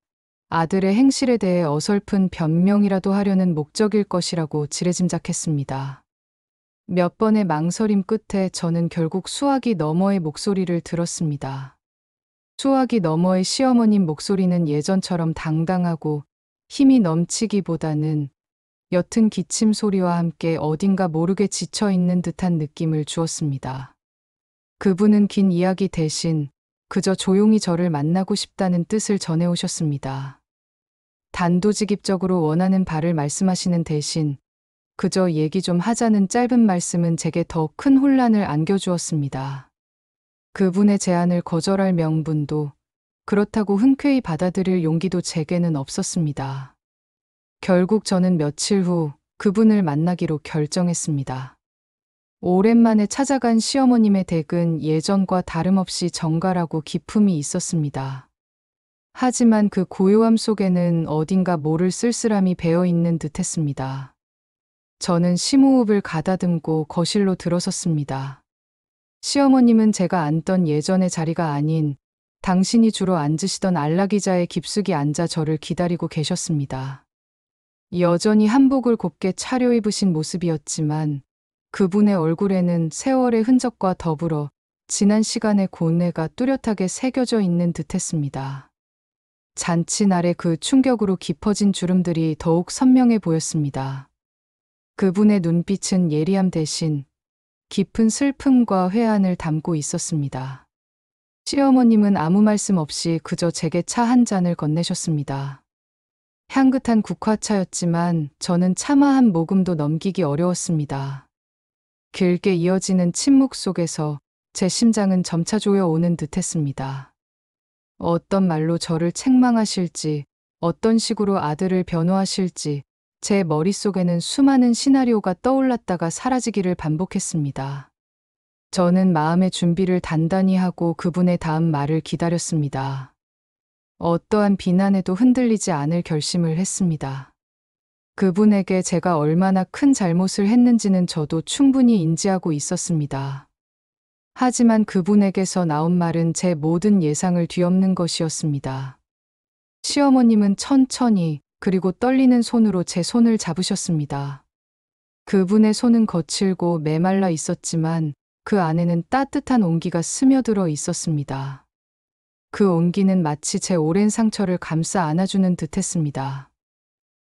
아들의 행실에 대해 어설픈 변명이라도 하려는 목적일 것이라고 지레짐작했습니다. 몇 번의 망설임 끝에 저는 결국 수화기 너머의 목소리를 들었습니다. 수화기 너머의 시어머님 목소리는 예전처럼 당당하고 힘이 넘치기보다는 옅은 기침 소리와 함께 어딘가 모르게 지쳐있는 듯한 느낌을 주었습니다. 그분은 긴 이야기 대신 그저 조용히 저를 만나고 싶다는 뜻을 전해오셨습니다. 단도직입적으로 원하는 바를 말씀하시는 대신 그저 얘기 좀 하자는 짧은 말씀은 제게 더 큰 혼란을 안겨주었습니다. 그분의 제안을 거절할 명분도 그렇다고 흔쾌히 받아들일 용기도 제게는 없었습니다. 결국 저는 며칠 후 그분을 만나기로 결정했습니다. 오랜만에 찾아간 시어머님의 댁은 예전과 다름없이 정갈하고 기품이 있었습니다. 하지만 그 고요함 속에는 어딘가 모를 쓸쓸함이 배어있는 듯했습니다. 저는 심호흡을 가다듬고 거실로 들어섰습니다. 시어머님은 제가 앉던 예전의 자리가 아닌 당신이 주로 앉으시던 안락의자에 깊숙이 앉아 저를 기다리고 계셨습니다. 여전히 한복을 곱게 차려입으신 모습이었지만 그분의 얼굴에는 세월의 흔적과 더불어 지난 시간의 고뇌가 뚜렷하게 새겨져 있는 듯했습니다. 잔치날의 그 충격으로 깊어진 주름들이 더욱 선명해 보였습니다. 그분의 눈빛은 예리함 대신 깊은 슬픔과 회한을 담고 있었습니다. 시어머님은 아무 말씀 없이 그저 제게 차 한 잔을 건네셨습니다. 향긋한 국화차였지만 저는 차마 한 모금도 넘기기 어려웠습니다. 길게 이어지는 침묵 속에서 제 심장은 점차 조여오는 듯했습니다. 어떤 말로 저를 책망하실지, 어떤 식으로 아들을 변호하실지 제 머릿속에는 수많은 시나리오가 떠올랐다가 사라지기를 반복했습니다. 저는 마음의 준비를 단단히 하고 그분의 다음 말을 기다렸습니다. 어떠한 비난에도 흔들리지 않을 결심을 했습니다. 그분에게 제가 얼마나 큰 잘못을 했는지는 저도 충분히 인지하고 있었습니다. 하지만 그분에게서 나온 말은 제 모든 예상을 뒤엎는 것이었습니다. 시어머님은 천천히 그리고 떨리는 손으로 제 손을 잡으셨습니다. 그분의 손은 거칠고 메말라 있었지만 그 안에는 따뜻한 온기가 스며들어 있었습니다. 그 온기는 마치 제 오랜 상처를 감싸 안아주는 듯했습니다.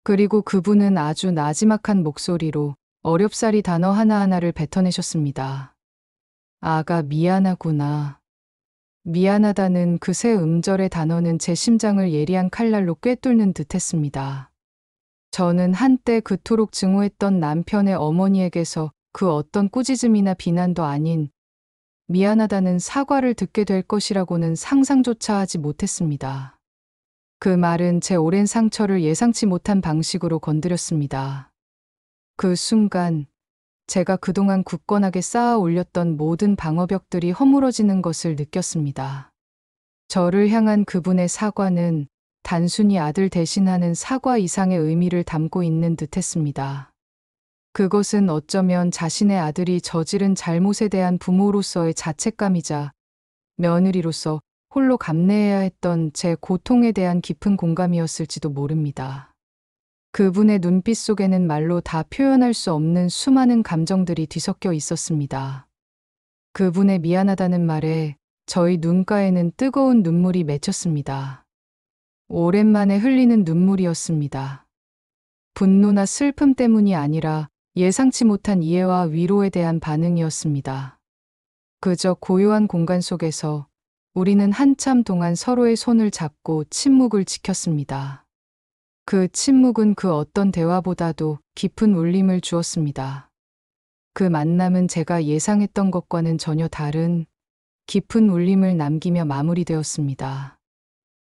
그리고 그분은 아주 나지막한 목소리로 어렵사리 단어 하나하나를 뱉어내셨습니다. 아가 미안하구나. 미안하다는 그 세 음절의 단어는 제 심장을 예리한 칼날로 꿰뚫는 듯했습니다. 저는 한때 그토록 증오했던 남편의 어머니에게서 그 어떤 꾸짖음이나 비난도 아닌 미안하다는 사과를 듣게 될 것이라고는 상상조차 하지 못했습니다. 그 말은 제 오랜 상처를 예상치 못한 방식으로 건드렸습니다. 그 순간 제가 그동안 굳건하게 쌓아 올렸던 모든 방어벽들이 허물어지는 것을 느꼈습니다. 저를 향한 그분의 사과는 단순히 아들 대신하는 사과 이상의 의미를 담고 있는 듯했습니다. 그것은 어쩌면 자신의 아들이 저지른 잘못에 대한 부모로서의 자책감이자 며느리로서 홀로 감내해야 했던 제 고통에 대한 깊은 공감이었을지도 모릅니다. 그분의 눈빛 속에는 말로 다 표현할 수 없는 수많은 감정들이 뒤섞여 있었습니다. 그분의 미안하다는 말에 저희 눈가에는 뜨거운 눈물이 맺혔습니다. 오랜만에 흘리는 눈물이었습니다. 분노나 슬픔 때문이 아니라 예상치 못한 이해와 위로에 대한 반응이었습니다. 그저 고요한 공간 속에서 우리는 한참 동안 서로의 손을 잡고 침묵을 지켰습니다. 그 침묵은 그 어떤 대화보다도 깊은 울림을 주었습니다. 그 만남은 제가 예상했던 것과는 전혀 다른 깊은 울림을 남기며 마무리되었습니다.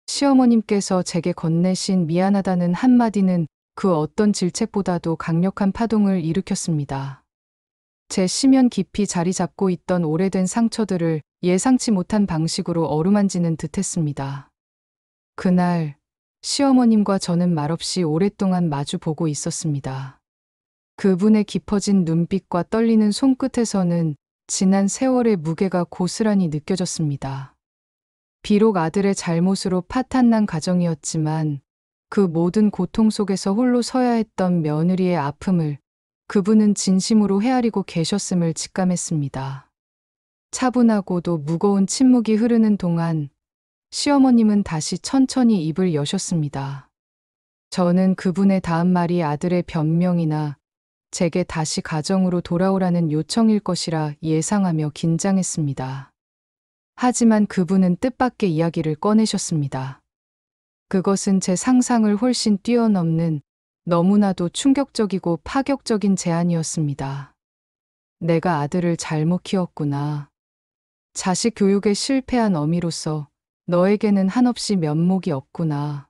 시어머님께서 제게 건네신 미안하다는 한마디는 그 어떤 질책보다도 강력한 파동을 일으켰습니다. 제 심연 깊이 자리 잡고 있던 오래된 상처들을 예상치 못한 방식으로 어루만지는 듯했습니다. 그날 시어머님과 저는 말없이 오랫동안 마주 보고 있었습니다. 그분의 깊어진 눈빛과 떨리는 손끝에서는 지난 세월의 무게가 고스란히 느껴졌습니다. 비록 아들의 잘못으로 파탄난 가정이었지만 그 모든 고통 속에서 홀로 서야 했던 며느리의 아픔을 그분은 진심으로 헤아리고 계셨음을 직감했습니다. 차분하고도 무거운 침묵이 흐르는 동안 시어머님은 다시 천천히 입을 여셨습니다. 저는 그분의 다음 말이 아들의 변명이나 제게 다시 가정으로 돌아오라는 요청일 것이라 예상하며 긴장했습니다. 하지만 그분은 뜻밖의 이야기를 꺼내셨습니다. 그것은 제 상상을 훨씬 뛰어넘는 너무나도 충격적이고 파격적인 제안이었습니다. 내가 아들을 잘못 키웠구나. 자식 교육에 실패한 어미로서 너에게는 한없이 면목이 없구나.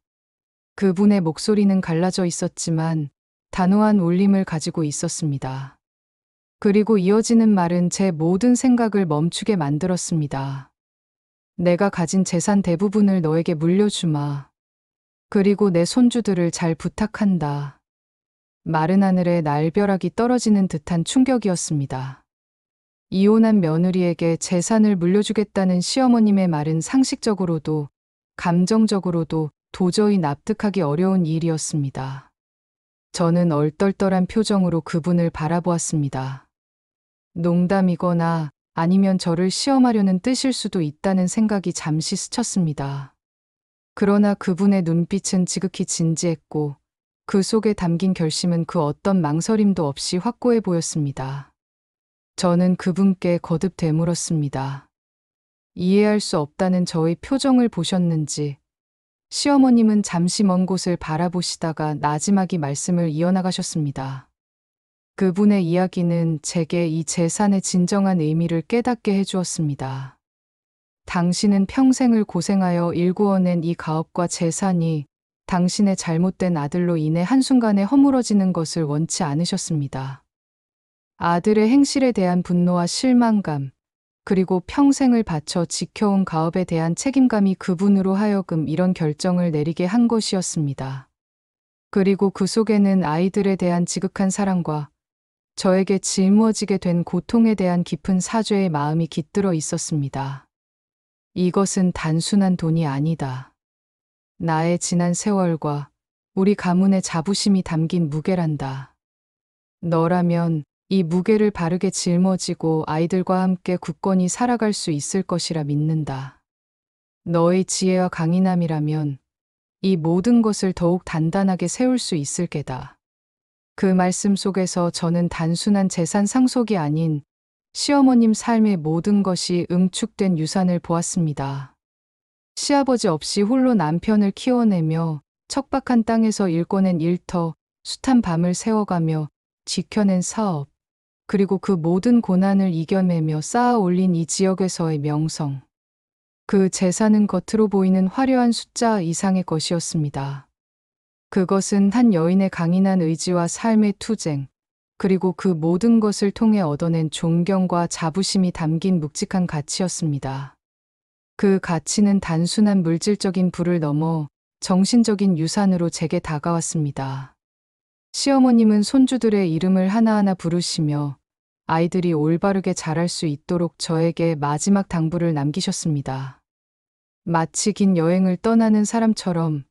그분의 목소리는 갈라져 있었지만 단호한 울림을 가지고 있었습니다. 그리고 이어지는 말은 제 모든 생각을 멈추게 만들었습니다. 내가 가진 재산 대부분을 너에게 물려주마. 그리고 내 손주들을 잘 부탁한다. 마른 하늘에 날벼락이 떨어지는 듯한 충격이었습니다. 이혼한 며느리에게 재산을 물려주겠다는 시어머님의 말은 상식적으로도 감정적으로도 도저히 납득하기 어려운 일이었습니다. 저는 얼떨떨한 표정으로 그분을 바라보았습니다. 농담이거나 아니면 저를 시험하려는 뜻일 수도 있다는 생각이 잠시 스쳤습니다. 그러나 그분의 눈빛은 지극히 진지했고 그 속에 담긴 결심은 그 어떤 망설임도 없이 확고해 보였습니다. 저는 그분께 거듭 되물었습니다. 이해할 수 없다는 저의 표정을 보셨는지. 시어머님은 잠시 먼 곳을 바라보시다가 나지막이 말씀을 이어나가셨습니다. 그분의 이야기는 제게 이 재산의 진정한 의미를 깨닫게 해주었습니다. 당신은 평생을 고생하여 일구어낸 이 가업과 재산이 당신의 잘못된 아들로 인해 한순간에 허물어지는 것을 원치 않으셨습니다. 아들의 행실에 대한 분노와 실망감, 그리고 평생을 바쳐 지켜온 가업에 대한 책임감이 그분으로 하여금 이런 결정을 내리게 한 것이었습니다. 그리고 그 속에는 아이들에 대한 지극한 사랑과 저에게 짊어지게 된 고통에 대한 깊은 사죄의 마음이 깃들어 있었습니다. 이것은 단순한 돈이 아니다. 나의 지난 세월과 우리 가문의 자부심이 담긴 무게란다. 너라면 이 무게를 바르게 짊어지고 아이들과 함께 굳건히 살아갈 수 있을 것이라 믿는다. 너의 지혜와 강인함이라면 이 모든 것을 더욱 단단하게 세울 수 있을 게다. 그 말씀 속에서 저는 단순한 재산 상속이 아닌 시어머님 삶의 모든 것이 응축된 유산을 보았습니다. 시아버지 없이 홀로 남편을 키워내며 척박한 땅에서 일궈낸 일터, 숱한 밤을 새워가며 지켜낸 사업, 그리고 그 모든 고난을 이겨내며 쌓아 올린 이 지역에서의 명성. 그 재산은 겉으로 보이는 화려한 숫자 이상의 것이었습니다. 그것은 한 여인의 강인한 의지와 삶의 투쟁, 그리고 그 모든 것을 통해 얻어낸 존경과 자부심이 담긴 묵직한 가치였습니다. 그 가치는 단순한 물질적인 부를 넘어 정신적인 유산으로 제게 다가왔습니다. 시어머님은 손주들의 이름을 하나하나 부르시며 아이들이 올바르게 자랄 수 있도록 저에게 마지막 당부를 남기셨습니다. 마치 긴 여행을 떠나는 사람처럼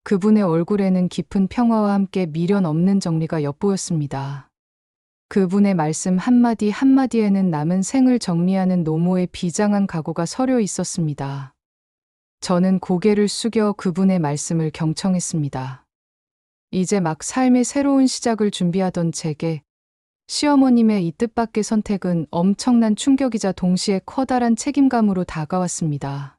그분의 얼굴에는 깊은 평화와 함께 미련 없는 정리가 엿보였습니다. 그분의 말씀 한마디 한마디에는 남은 생을 정리하는 노모의 비장한 각오가 서려 있었습니다. 저는 고개를 숙여 그분의 말씀을 경청했습니다. 이제 막 삶의 새로운 시작을 준비하던 제게 시어머님의 이 뜻밖의 선택은 엄청난 충격이자 동시에 커다란 책임감으로 다가왔습니다.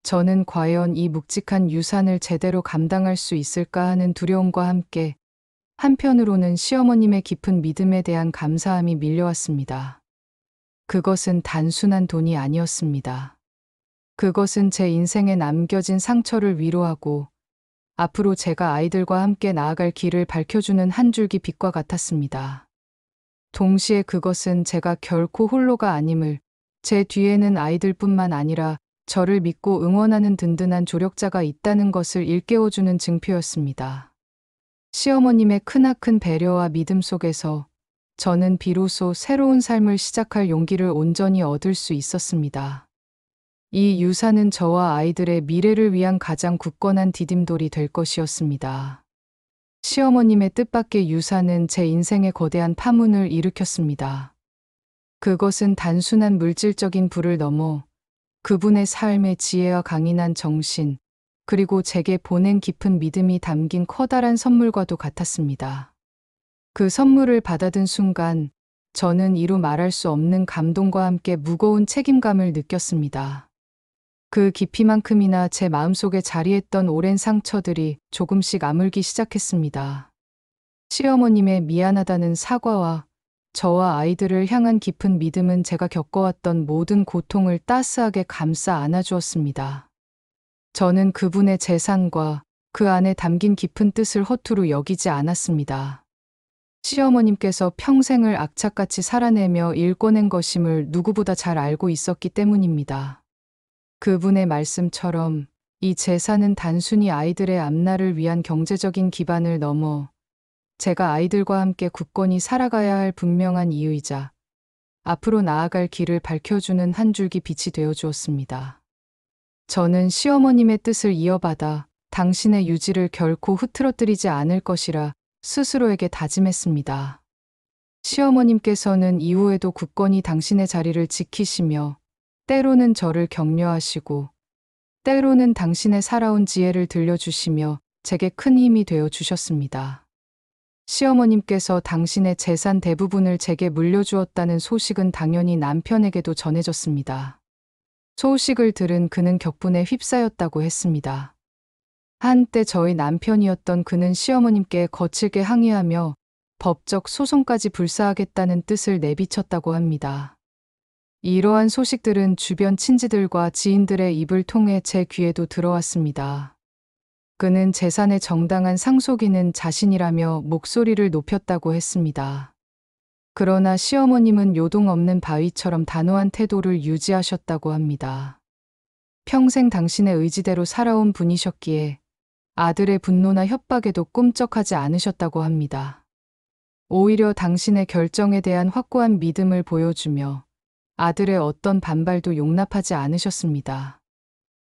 저는 과연 이 묵직한 유산을 제대로 감당할 수 있을까 하는 두려움과 함께 한편으로는 시어머님의 깊은 믿음에 대한 감사함이 밀려왔습니다. 그것은 단순한 돈이 아니었습니다. 그것은 제 인생에 남겨진 상처를 위로하고 앞으로 제가 아이들과 함께 나아갈 길을 밝혀주는 한 줄기 빛과 같았습니다. 동시에 그것은 제가 결코 홀로가 아님을, 제 뒤에는 아이들뿐만 아니라 저를 믿고 응원하는 든든한 조력자가 있다는 것을 일깨워주는 증표였습니다. 시어머님의 크나큰 배려와 믿음 속에서 저는 비로소 새로운 삶을 시작할 용기를 온전히 얻을 수 있었습니다. 이 유산은 저와 아이들의 미래를 위한 가장 굳건한 디딤돌이 될 것이었습니다. 시어머님의 뜻밖의 유산은 제 인생에 거대한 파문을 일으켰습니다. 그것은 단순한 물질적인 부를 넘어 그분의 삶의 지혜와 강인한 정신, 그리고 제게 보낸 깊은 믿음이 담긴 커다란 선물과도 같았습니다. 그 선물을 받아든 순간 저는 이루 말할 수 없는 감동과 함께 무거운 책임감을 느꼈습니다. 그 깊이만큼이나 제 마음속에 자리했던 오랜 상처들이 조금씩 아물기 시작했습니다. 시어머님의 미안하다는 사과와 저와 아이들을 향한 깊은 믿음은 제가 겪어왔던 모든 고통을 따스하게 감싸 안아주었습니다. 저는 그분의 재산과 그 안에 담긴 깊은 뜻을 허투루 여기지 않았습니다. 시어머님께서 평생을 악착같이 살아내며 일궈낸 것임을 누구보다 잘 알고 있었기 때문입니다. 그분의 말씀처럼 이 재산은 단순히 아이들의 앞날을 위한 경제적인 기반을 넘어 제가 아이들과 함께 굳건히 살아가야 할 분명한 이유이자 앞으로 나아갈 길을 밝혀주는 한 줄기 빛이 되어 주었습니다. 저는 시어머님의 뜻을 이어받아 당신의 유지를 결코 흐트러뜨리지 않을 것이라 스스로에게 다짐했습니다. 시어머님께서는 이후에도 굳건히 당신의 자리를 지키시며 때로는 저를 격려하시고 때로는 당신의 살아온 지혜를 들려주시며 제게 큰 힘이 되어 주셨습니다. 시어머님께서 당신의 재산 대부분을 제게 물려주었다는 소식은 당연히 남편에게도 전해졌습니다. 소식을 들은 그는 격분에 휩싸였다고 했습니다. 한때 저희 남편이었던 그는 시어머님께 거칠게 항의하며 법적 소송까지 불사하겠다는 뜻을 내비쳤다고 합니다. 이러한 소식들은 주변 친지들과 지인들의 입을 통해 제 귀에도 들어왔습니다. 그는 재산의 정당한 상속인은 자신이라며 목소리를 높였다고 했습니다. 그러나 시어머님은 요동 없는 바위처럼 단호한 태도를 유지하셨다고 합니다. 평생 당신의 의지대로 살아온 분이셨기에 아들의 분노나 협박에도 꿈쩍하지 않으셨다고 합니다. 오히려 당신의 결정에 대한 확고한 믿음을 보여주며 아들의 어떤 반발도 용납하지 않으셨습니다.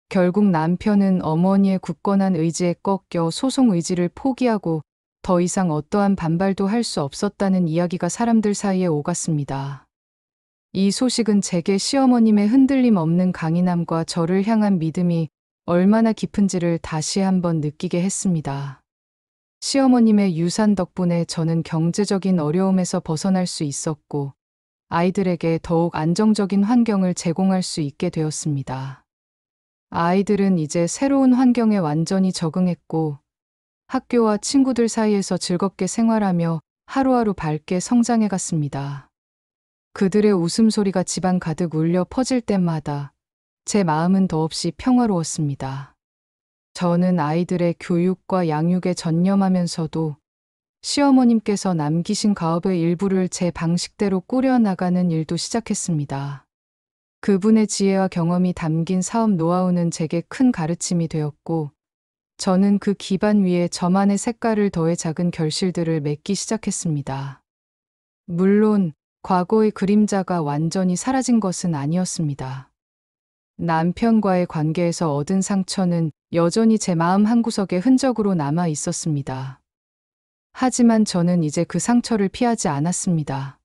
결국 남편은 어머니의 굳건한 의지에 꺾여 소송 의지를 포기하고 더 이상 어떠한 반발도 할 수 없었다는 이야기가 사람들 사이에 오갔습니다. 이 소식은 제게 시어머님의 흔들림 없는 강인함과 저를 향한 믿음이 얼마나 깊은지를 다시 한번 느끼게 했습니다. 시어머님의 유산 덕분에 저는 경제적인 어려움에서 벗어날 수 있었고 아이들에게 더욱 안정적인 환경을 제공할 수 있게 되었습니다. 아이들은 이제 새로운 환경에 완전히 적응했고 학교와 친구들 사이에서 즐겁게 생활하며 하루하루 밝게 성장해 갔습니다. 그들의 웃음소리가 집안 가득 울려 퍼질 때마다 제 마음은 더없이 평화로웠습니다. 저는 아이들의 교육과 양육에 전념하면서도 시어머님께서 남기신 가업의 일부를 제 방식대로 꾸려나가는 일도 시작했습니다. 그분의 지혜와 경험이 담긴 사업 노하우는 제게 큰 가르침이 되었고, 저는 그 기반 위에 저만의 색깔을 더해 작은 결실들을 맺기 시작했습니다. 물론 과거의 그림자가 완전히 사라진 것은 아니었습니다. 남편과의 관계에서 얻은 상처는 여전히 제 마음 한구석에 흔적으로 남아 있었습니다. 하지만 저는 이제 그 상처를 피하지 않았습니다.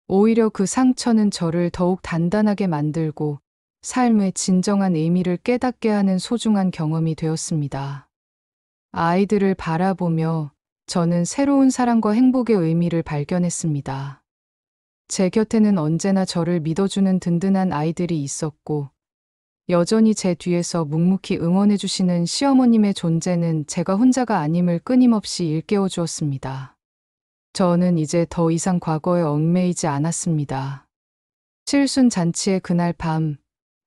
오히려 그 상처는 저를 더욱 단단하게 만들고 삶의 진정한 의미를 깨닫게 하는 소중한 경험이 되었습니다. 아이들을 바라보며 저는 새로운 사랑과 행복의 의미를 발견했습니다. 제 곁에는 언제나 저를 믿어주는 든든한 아이들이 있었고, 여전히 제 뒤에서 묵묵히 응원해주시는 시어머님의 존재는 제가 혼자가 아님을 끊임없이 일깨워 주었습니다. 저는 이제 더 이상 과거에 얽매이지 않았습니다. 칠순 잔치의 그날 밤,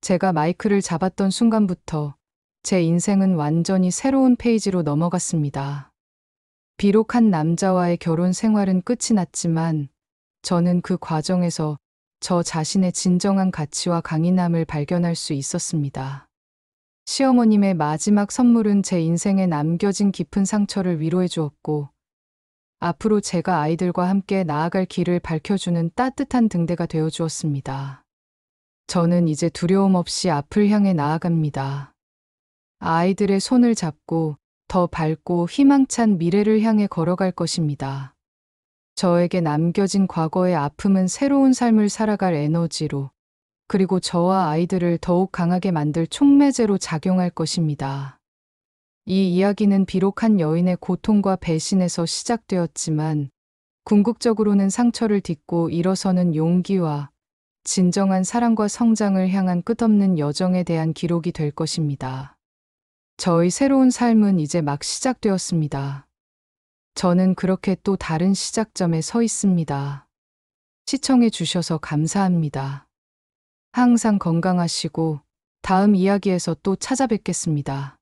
제가 마이크를 잡았던 순간부터 제 인생은 완전히 새로운 페이지로 넘어갔습니다. 비록 한 남자와의 결혼 생활은 끝이 났지만 저는 그 과정에서 저 자신의 진정한 가치와 강인함을 발견할 수 있었습니다. 시어머님의 마지막 선물은 제 인생에 남겨진 깊은 상처를 위로해 주었고, 앞으로 제가 아이들과 함께 나아갈 길을 밝혀주는 따뜻한 등대가 되어 주었습니다. 저는 이제 두려움 없이 앞을 향해 나아갑니다. 아이들의 손을 잡고 더 밝고 희망찬 미래를 향해 걸어갈 것입니다. 저에게 남겨진 과거의 아픔은 새로운 삶을 살아갈 에너지로, 그리고 저와 아이들을 더욱 강하게 만들 촉매제로 작용할 것입니다. 이 이야기는 비록 한 여인의 고통과 배신에서 시작되었지만, 궁극적으로는 상처를 딛고 일어서는 용기와 진정한 사랑과 성장을 향한 끝없는 여정에 대한 기록이 될 것입니다. 저의 새로운 삶은 이제 막 시작되었습니다. 저는 그렇게 또 다른 시작점에 서 있습니다. 시청해 주셔서 감사합니다. 항상 건강하시고 다음 이야기에서 또 찾아뵙겠습니다.